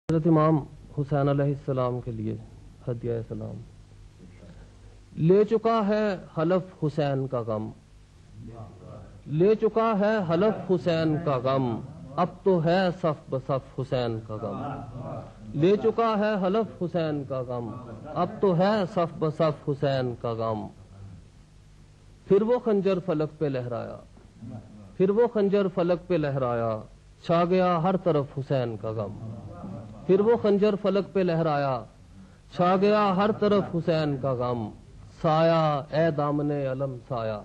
حضرت امام حسین علیہ السلام کے لیے ہدیہ سلام۔ لے چکا ہے حلف حسین کا غم، لے چکا ہے حلف حسین کا غم، اب تو ہے صف بصف حسین کا غم۔ لے چکا ہے حلف حسین کا غم، اب تو ہے صف بصف حسین کا غم۔ پھر وہ خنجر فلک پہ لہرایا، پھر وہ خنجر فلک پہ لہرایا، چھا گیا ہر طرف حسین کا غم۔ پھر وہ خنجر فلک پہ لہرایا، چھا گیا ہر طرف حسین کا غم۔ سایہ اے دامن علم سایہ،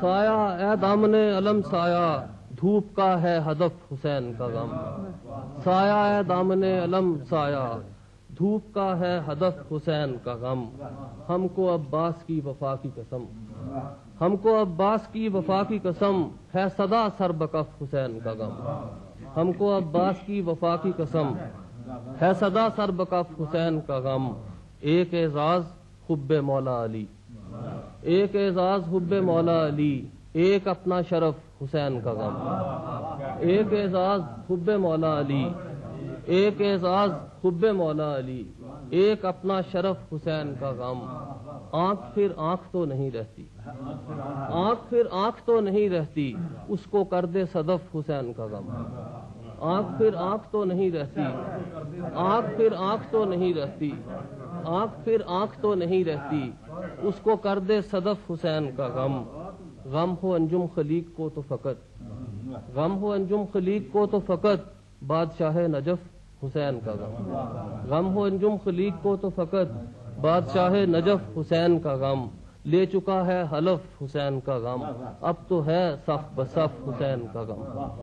سایہ اے دامن علم سایہ، دھوپ کا ہے ہدف حسین کا غم۔ سایہ اے دامن علم سایہ، دھوپ کا ہے ہدف حسین کا غم۔ ہم کو عباس کی وفا کی قسم، ہم کو عباس کی وفا کی قسم، ہے صدا سر بکف حسین کا غم۔ ہم کو عباس کی وفا کی قسم، ہے صدا سر بکف حسین کا غم۔ ایک اعزاز حب مولا علی، ایک اعزاز حب مولا علی، ایک اپنا شرف حسین کا غم۔ ایک اعزاز حب مولا علی، ایک اعزاز حب مولا علی، ایک اپنا شرف حسین کا غم۔ آنکھ پھر آنکھ تو نہیں رہتی، آنکھ پھر آنکھ تو نہیں رہتی، اس کو کر دے صدف حسین کا غم۔ آنکھ پھر آنکھ تو نہیں رہتی، آنکھ پھر آنکھ تو نہیں رہتی، آنکھ پھر آنکھ تو نہیں رہتی، اس کو کر دے صدف حسین کا غم۔ غم ہو انجم خلیق کو تو فقط، غم ہو انجم خلیق کو تو فقط، بادشاہ نجف حسین کا غم۔ غم ہو انجم خلیق کو تو فقط، بادشاہ نجف حسین کا غم۔ لے چکا ہے حلف حسین کا غم، اب تو ہے صف بصف حسین کا غم۔